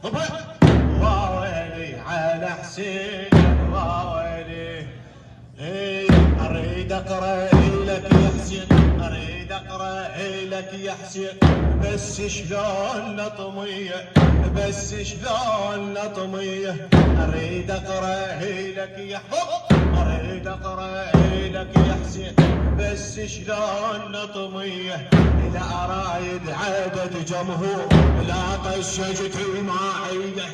ويلي على حسين ويلي. اريد اقرا لك يا حسين، اريد اقرا لك يا حسين، بس شلون لطميه، بس شلون لطميه. اريد اقرا لك يا حسين، اريد اقرا لك يا حسين، بس شلون لطميه. لا رايد عدد جمهور، لا طشجت معيه،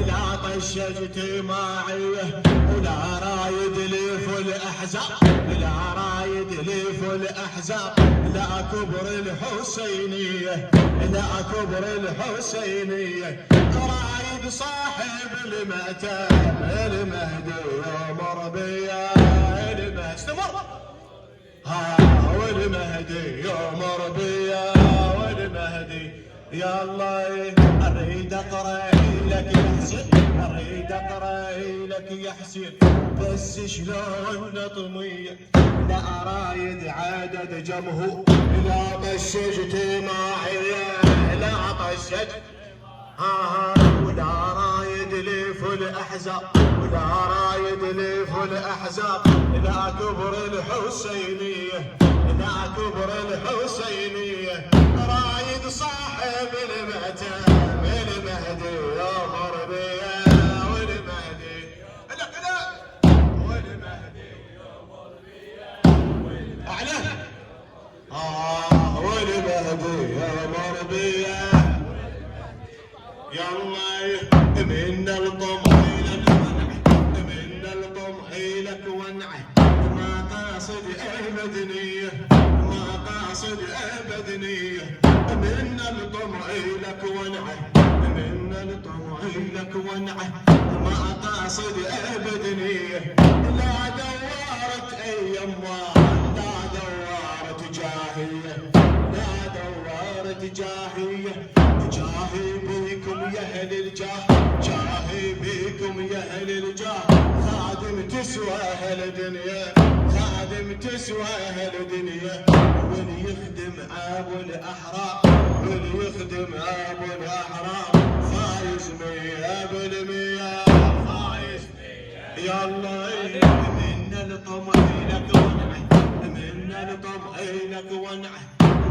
لا طشجت معيه. ولا رايد لف الاحزاب، لا رايد لف الاحزاب. لا كبر الحسينيه، لا كبر الحسينيه. رايد صاحب المأتم المهدي يمر بيا، المهدي استمر والمهدي يمر بيا، والمهدي. يا الله اريد اقرا لك يا حسين، اريد اقرا لك يا حسين، بس شلون لطميه. لا رايد عدد جمهور، لا طشجت معي، لا طشجت ولا رايد لف الاحزاب، ولا رايد لف الاحزاب. لا كبر الحسينيه، لا كبر الحسينيه. رايد صاحب المأتم المهدي يمر بيا، والمهدي لك لا، والمهدي يمر بيا اعلى. والمهدي يمر بيا. يلا من الطمع لك ونعه، من الطمع لك ونعه. ما قاصد ابدنيه، ما قاصد ابدنيه. من الطمع لك ونعه، من الطمع لك ونعه. ما قاصد ابدنيه. لا دورت ايام، لا دورت جاهيه، لا دورت جاهيه. جاهي بيكم يا اهل الجاه، جاهي بيكم يا اهل الجاه. خادم تسوى اهل دنيا، خادم تسوى اهل دنيا. واللي يخدم ابو الاحرار، واللي يخدم ابو الاحرار. فايز مية بالمية، فايز يلا. من الطمع لك ونعه، من الطمع لك ونعه.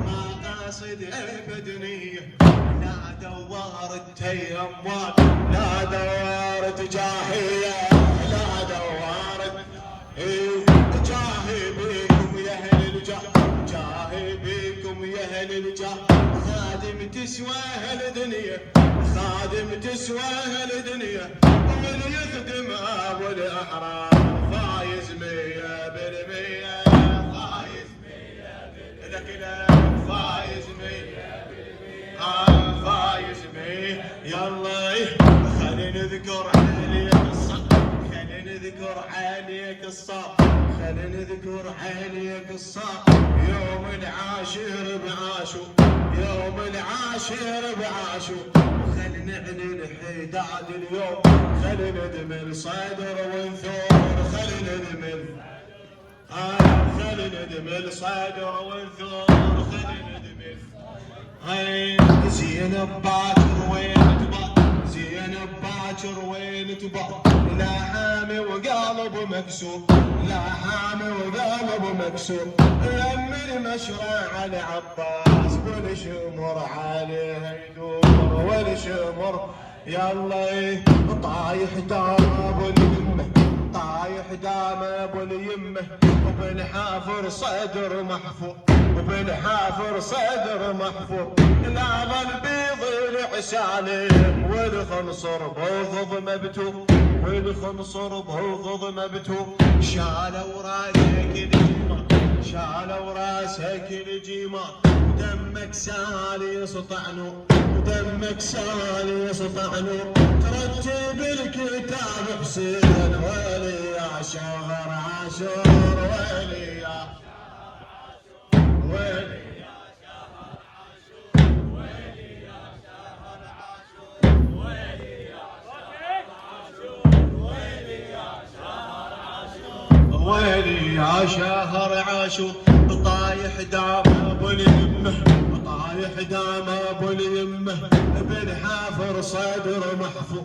ما قاصد ابدنيه. لا دورت يموت، لا دورت جاهيه، لا دورت. جاهي بيكم يا اهل الجاه، جاهي بيكم يا اهل الجاه. خادم تسوى اهل دنيا، خادم تسوى اهل دنيا. ومن يخدم ابو الاحرار. فايز مية بالمية، فايز مية بالمية لك لا، فايز مية فايز بيه. يلا خلينا نذكر عليك الصبر، خلينا نذكر عليك الصبر، خلينا نذكر عليك الصبر. يوم العاشر بعاشو، يوم العاشر بعاشو. خلينا نعلن حداد اليوم، خلينا ندمل صدر ونثور، خلينا ندمل خلينا ندمل صدر ونثور، خلينا ندمل. زينب باكر وين تبا، زينب باكر وين تبا. لا حامي وقلب مكسور، لا حامي وقلب مكسور. يم المشرع العباس والشمر عليه يدور، والشمر يلا. طايح دام اليمه، طايح دام ابو اليمه. وبن حافر صدر محفور، وبن حافر صدر محفور. لا ظل بيض العسالم، والخنصر بوضض مبتوم، والخنصر بوضض مبتوم. شالوا راسك الجيمة، شالوا راسك الجيمة. ودمك سال يسطعنو، ودمك سال يسطعنو. ترتب الكتاب حسين، ولي يا شهر عاشور، ولي يا ولي يا شهر عاشور، ولي يا شهر عاشور، ولي يا شهر عاشور، ولي يا شهر عاشور، ولي يا شهر عاشور. طايح دام ابو اليمه، طايح حدام ابو اليمه بالحافر صدر محفوظ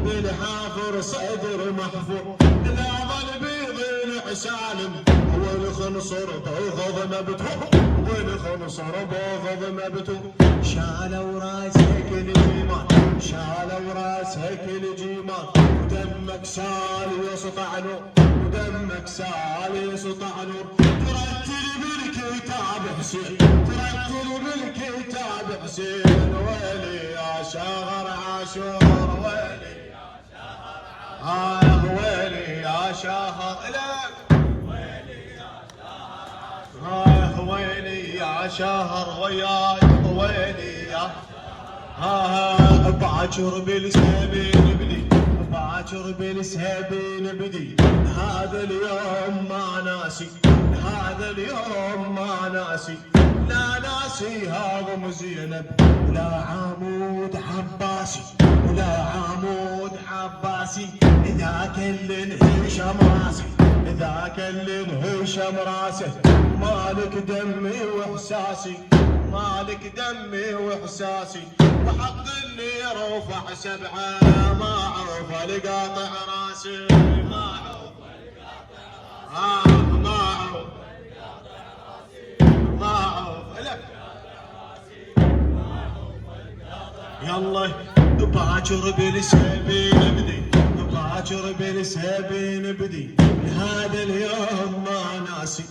بالحافر صدر محفوظ لا ظل بيض سالم والخنصر بغض مبتوع والخنصر بغض مبتوع شالوا راسك الجيمان شالوا راسك الجيمان ودمك سال يسطع نور ودمك سال يسطع نور ترتل بالكتاب حسين ترتل بالكتاب حسين ويلي يا شهر عاشور ويلي يا شهر عاشور ويلي يا شهر لك ويلي يا شهر وياي ويلي يا باكر بالسبيل بدي باكر بالسبيل بدي هذا اليوم ما ناسي هذا اليوم ما ناسي لا ناسي هاضم زينب ولا عمود عباسي ولا عمود عباسي ذاك اللي انهشم راسي ذاك اللي انهشم راسه مالك دمي واحساسي مالك دمي واحساسي وحق اللي رفع سبعه ما عرف لقاطع راسي ما عرف لقاطع ما عرف ما عرف لك يلا باكر بالسبيل بدي باكر بالسبيل بدي هذا اليوم ما ناسي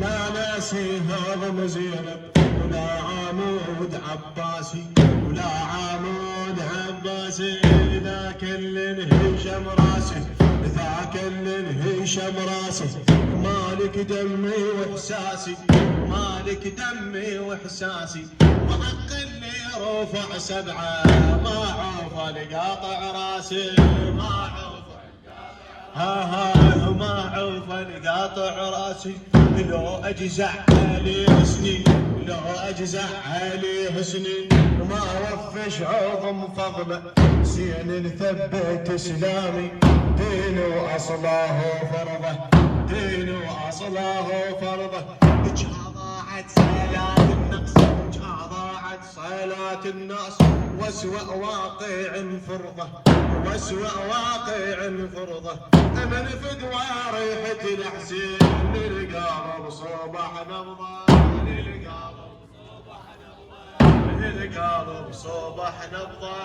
لا ناسي هضم زينب ولا عمود عباسي ولا عمود عباسي ذاك اللي انهشم راسه ذاك اللي انهشم راسه مالك دمي واحساسي مالك دمي واحساسي وحق اللي رفع سبعه ما عرف لقاطع راسي ما عرف ما عرف لقاطع راسي لو اجزع علي حسني لو اجزع علي حسني وما وفش عظم فضله زين نثبت اسلامي دين واصله فرضه دين واصله فرضه ضاعت صلاة النقص ضاعت صلاة الناس واسوأ واقع فرضه واسوأ واقع فرضه امن فدوى ريحة الحسين للقلب صبح نبضه للقلب صبح نبضه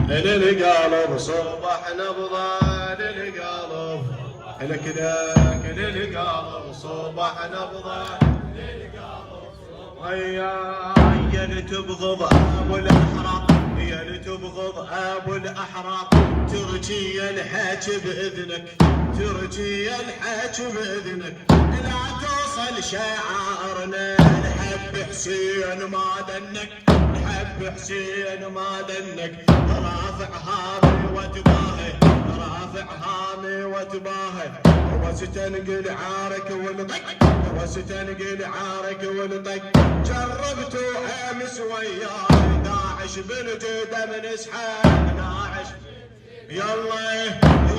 للقلب صبح نبضه للقلب لك ذاك للقلب صبح نبضه يا اللي تبغض ابو الاحرار يا اللي تبغض ابو الاحرار ترجي الحكي باذنك ترجي الحكي باذنك لا توصل شعارنا نحب حسين ما دنك نحب حسين ما دنك رافع هامي وتباهي رافع هامي وتباهي وستنقل عارك والطق وستنقل عارك والطق جربت امس وياي داعش بالجدة من اسحاق داعش يلا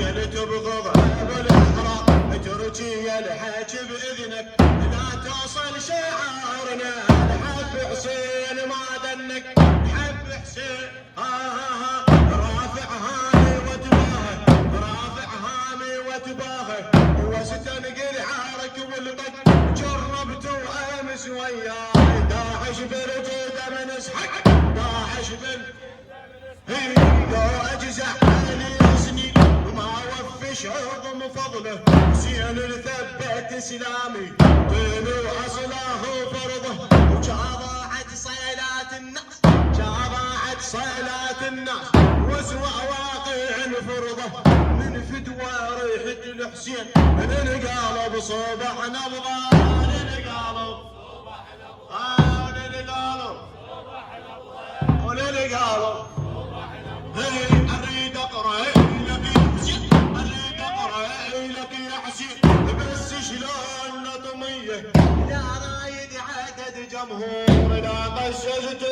يا اللي تبغض ابو الاحرار ترجي الحكي باذنك لا توصل شعارنا نحب حسين ما دنك نحب حسين رافع هامي وتباهي رافع هامي وتباهي وستنقل عارك والطق جربت امس وياي داعش بالجدة من اسحاق داعش لو اجزع علي حسني وما وفش عظم فضله زين ثبت اسلامي دين واصله فرضه وجاضعت صيلات الناس جاضعت صيلات الناس واسوأ واقع فرضه من فدوى ريحة الحسين للقلب صبح نبضه للقلب صبح نبضه للقلب وللقلب اريد اقرا لك يا حسين اريد اقرا لك يا حسين بس شلون نظميه لا رايد عدد جمهور لا قششت